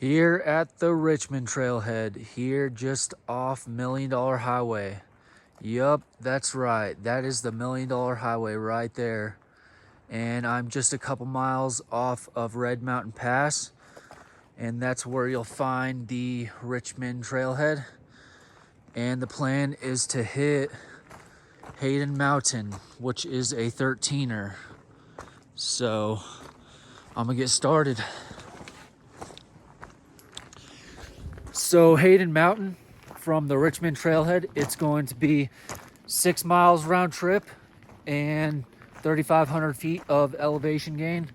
Here at the Richmond Trailhead, here just off $1 Million Highway. Yup, that's right. That is the $1 Million Highway right there. And I'm just a couple miles off of Red Mountain Pass. And that's where you'll find the Richmond Trailhead. And the plan is to hit Hayden Mountain, which is a 13er. So I'm gonna get started. So Hayden Mountain from the Richmond Trailhead, it's going to be 6 miles round trip and 3,500 feet of elevation gain.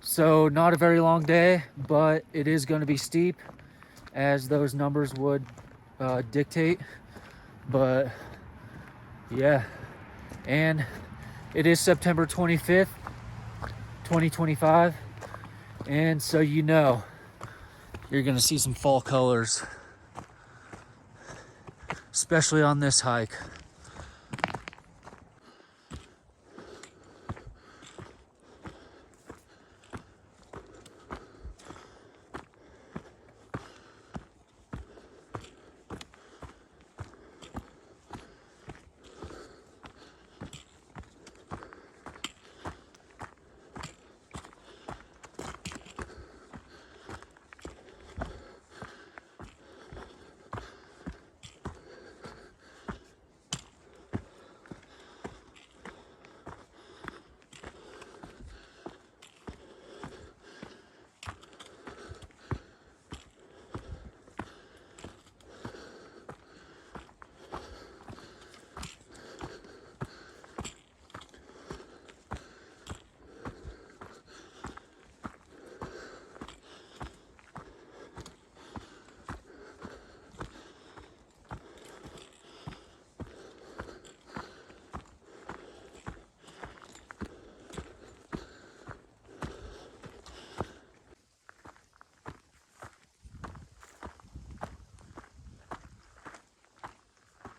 So not a very long day, but it is going to be steep as those numbers would dictate. But yeah, and it is September 25th, 2025. And so you know, you're gonna see some fall colors, especially on this hike.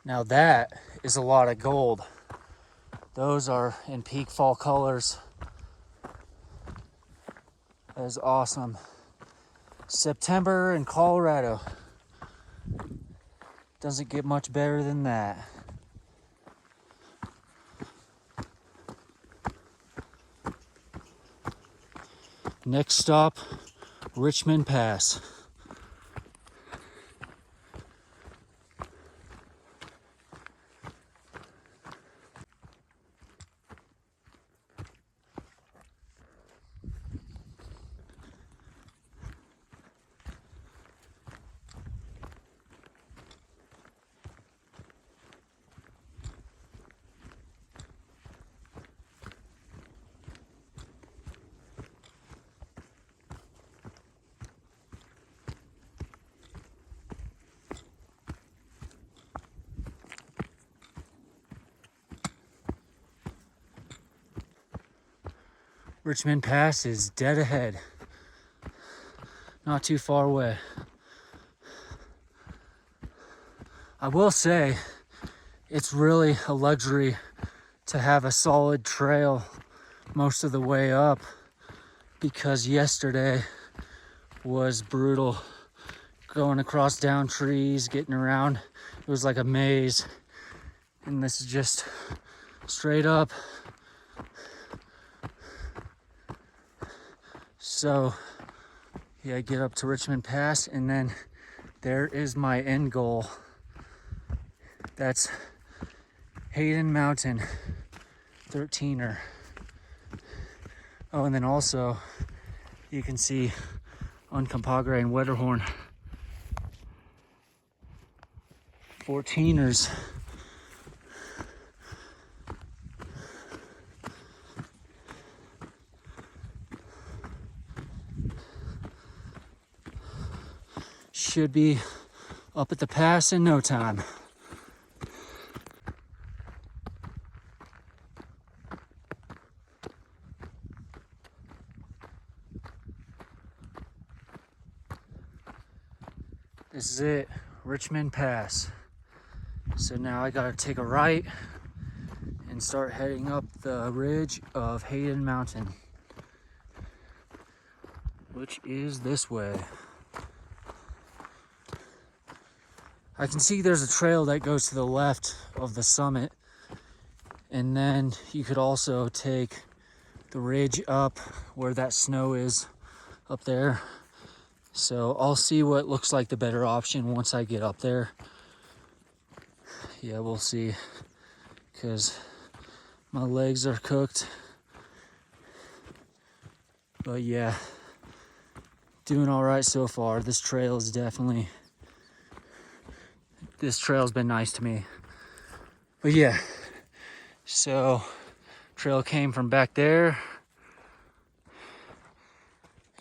Now that is a lot of gold. Those are in peak fall colors. That is awesome. September in Colorado. Doesn't get much better than that. Next stop, Richmond Pass. Richmond Pass is dead ahead. Not too far away. I will say, it's really a luxury to have a solid trail most of the way up, because yesterday was brutal. Going across down trees, getting around. It was like a maze. And this is just straight up. So yeah, get up to Richmond Pass, and then there is my end goal. That's Hayden Mountain, 13er. Oh, and then also you can see Uncompahgre and Wetterhorn, 14ers. Should be up at the pass in no time. This is it, Richmond Pass. So now I gotta take a right and start heading up the ridge of Hayden Mountain, which is this way. I can see there's a trail that goes to the left of the summit. And then you could also take the ridge up where that snow is up there. So I'll see what looks like the better option once I get up there. Yeah, we'll see, because my legs are cooked. But yeah, doing all right so far. This trail's been nice to me. But yeah, so trail came from back there,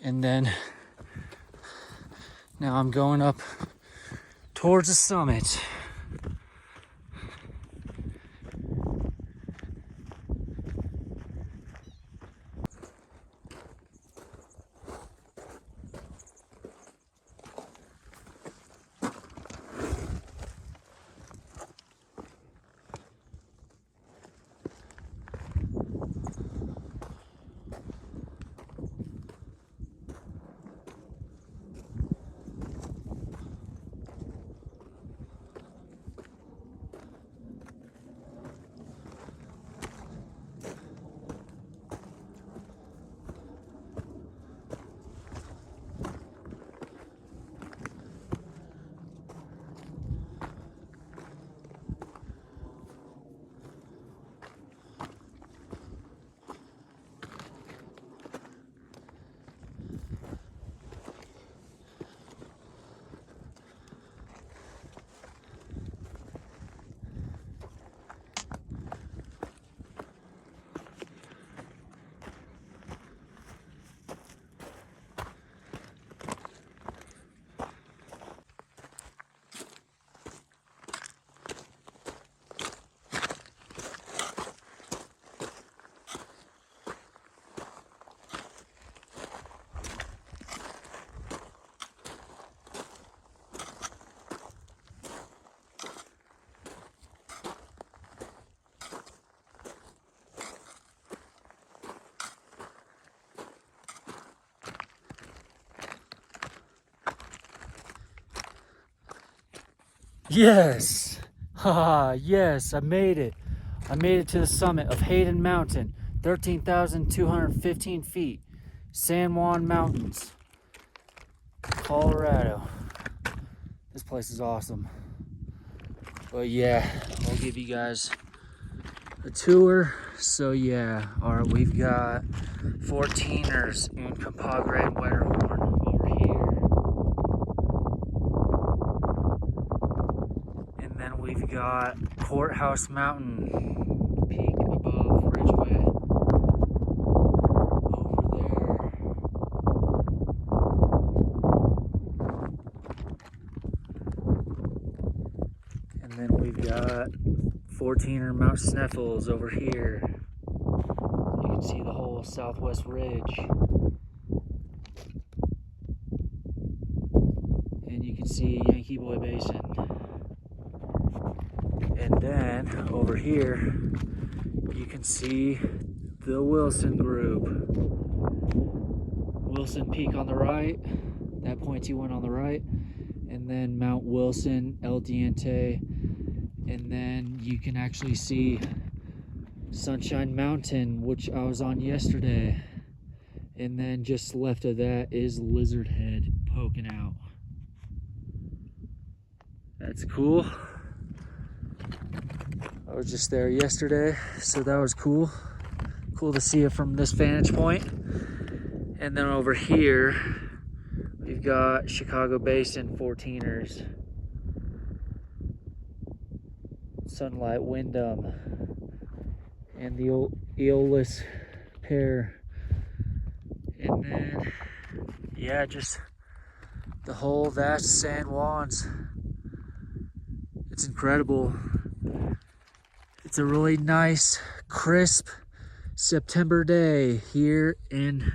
and then now I'm going up towards the summit. Yes, haha, yes, I made it. I made it to the summit of Hayden Mountain, 13,215 feet, San Juan Mountains, Colorado. This place is awesome. But yeah, I'll give you guys a tour. So yeah, all right, we've got 14ers in Compadre and Wetterhorn over here. And then we've got Courthouse Mountain peak above Ridgeway over there. And then we've got 14er Mount Sneffels over here. You can see the whole southwest ridge. And you can see Yankee Boy Basin. And then over here, you can see the Wilson Group. Wilson Peak on the right, that pointy one on the right, and then Mount Wilson, El Diente, and then you can actually see Sunshine Mountain, which I was on yesterday. And then just left of that is Lizard Head poking out. That's cool. I was just there yesterday, so that was cool. Cool to see it from this vantage point. And then over here, we've got Chicago Basin 14ers. Sunlight Wyndham. And the Eolus pair. And then, yeah, just the whole vast San Juans. It's incredible. It's a really nice, crisp September day here in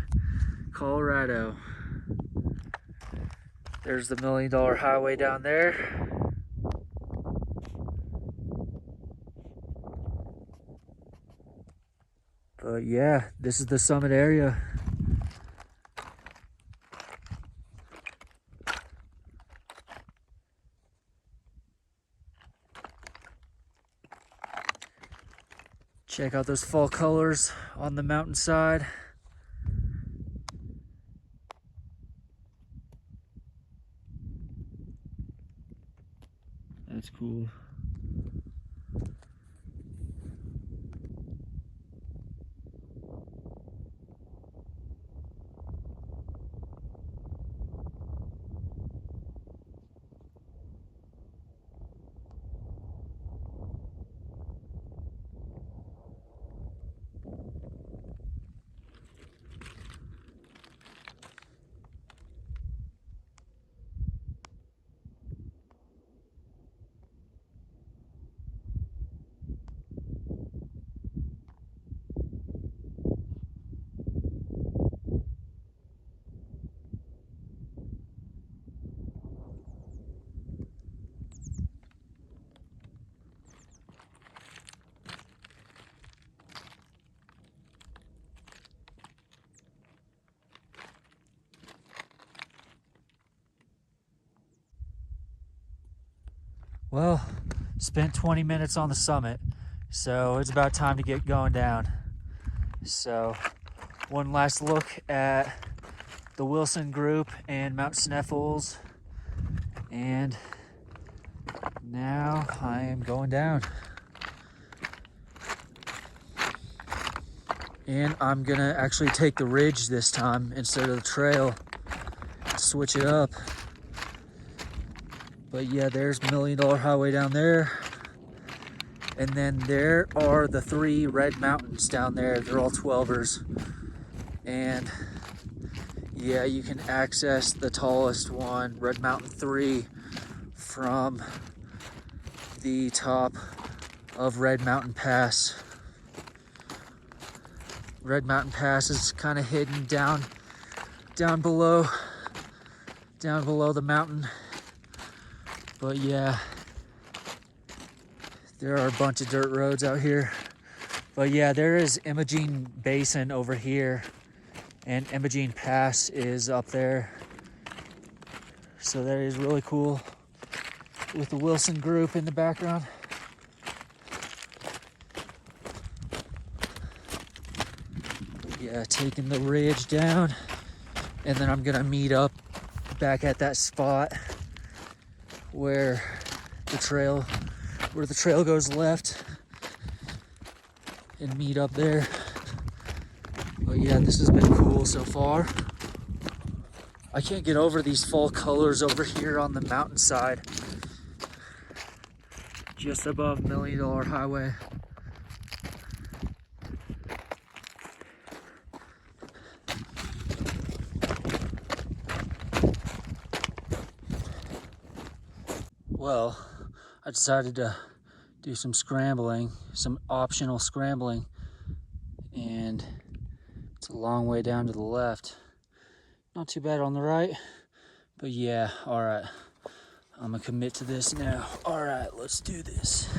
Colorado. There's the $1 Million Highway down there. But yeah, this is the summit area. Check out those fall colors on the mountainside. That's cool. Well, spent 20 minutes on the summit, so it's about time to get going down. So, one last look at the Wilson Group and Mount Sneffels, and now I am going down. And I'm gonna actually take the ridge this time instead of the trail, switch it up. But yeah, there's $1 Million Highway down there. And then there are the 3 red mountains down there. They're all 12ers. And yeah, you can access the tallest one, Red Mountain 3, from the top of Red Mountain Pass. Red Mountain Pass is kind of hidden down below the mountain. But yeah, there are a bunch of dirt roads out here. But yeah, there is Imogene Basin over here, and Imogene Pass is up there. So that is really cool with the Wilson Group in the background. Yeah, taking the ridge down, and then I'm gonna meet up back at that spot where the trail goes left, and meet up there. But yeah, this has been cool so far. I can't get over these fall colors over here on the mountainside, just above $1 Million Highway. Well, I decided to do some scrambling, some optional scrambling, and it's a long way down to the left. Not too bad on the right, but yeah, all right. I'm gonna commit to this now. All right, let's do this.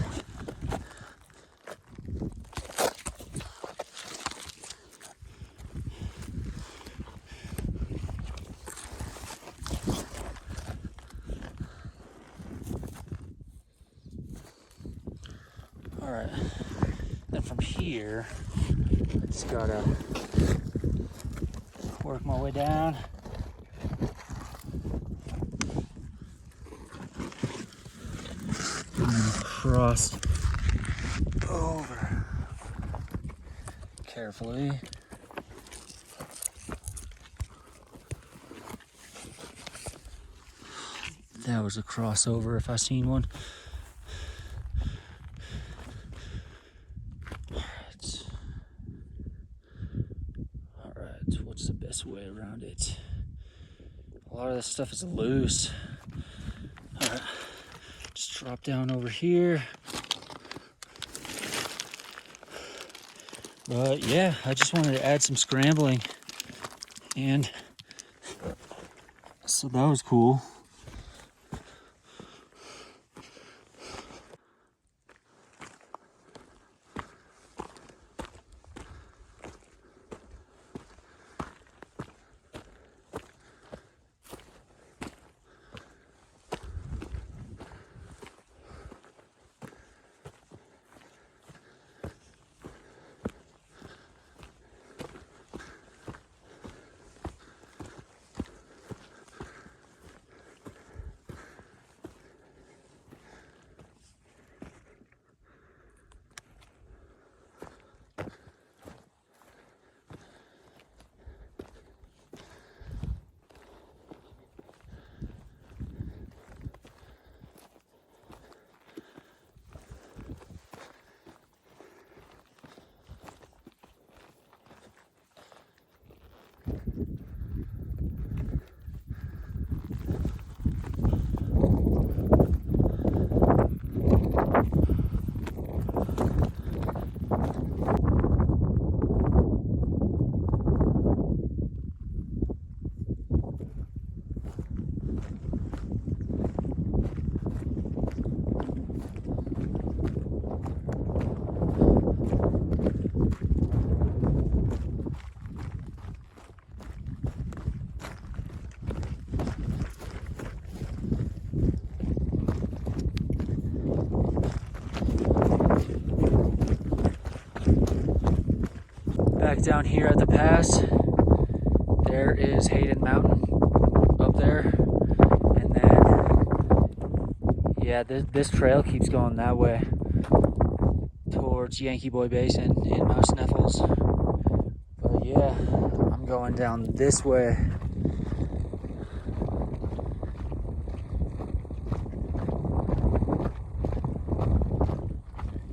All right, then from here, I just gotta work my way down. And then cross over carefully. That was a crossover if I seen one. All right, what's the best way around it? A lot of this stuff is loose. All right, just drop down over here. But yeah, I just wanted to add some scrambling, and so that was cool. back down here at the pass. There is Hayden Mountain up there. And then, yeah, this trail keeps going that way towards Yankee Boy Basin in Mount Sneffels. But yeah, I'm going down this way.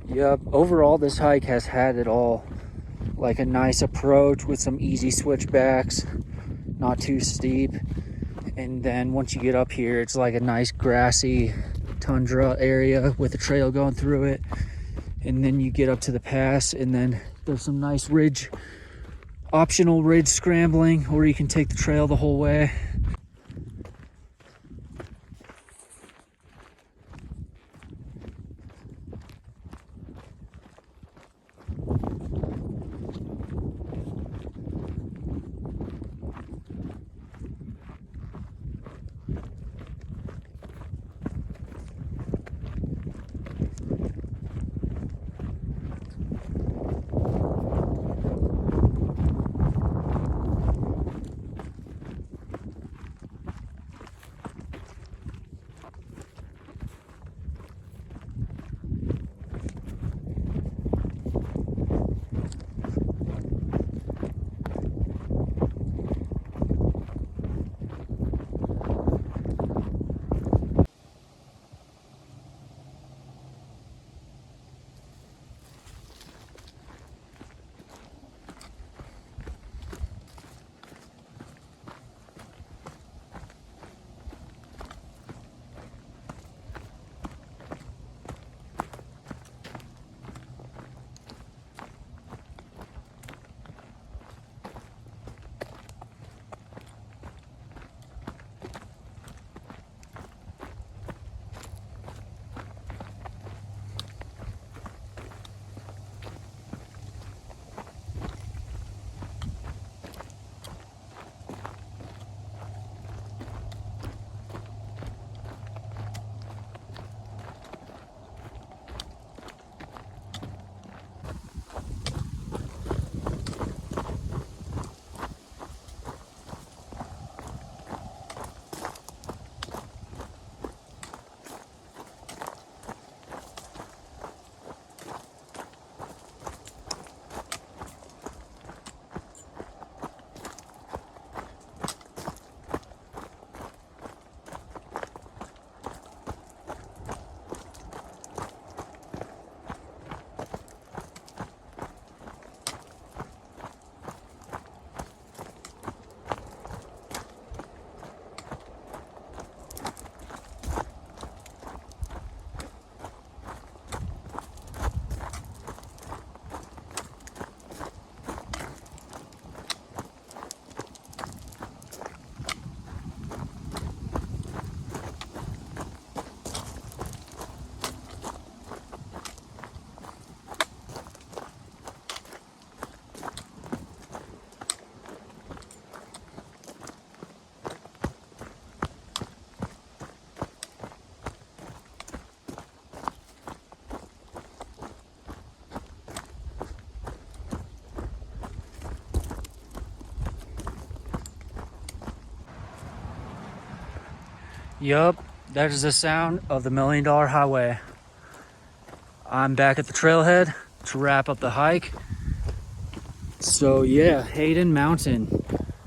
Yep, overall this hike has had it all. Like a nice approach with some easy switchbacks, not too steep. And then once you get up here, it's like a nice grassy tundra area with a trail going through it. And then you get up to the pass, and then there's some nice ridge, optional ridge scrambling, or you can take the trail the whole way. Yup, that is the sound of the $1 Million Highway. I'm back at the trailhead to wrap up the hike. So yeah, Hayden Mountain,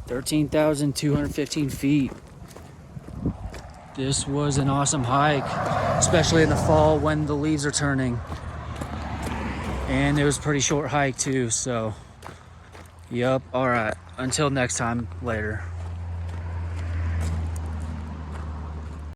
13,215 feet. This was an awesome hike, especially in the fall when the leaves are turning. And it was a pretty short hike too, so yup, all right, until next time, later.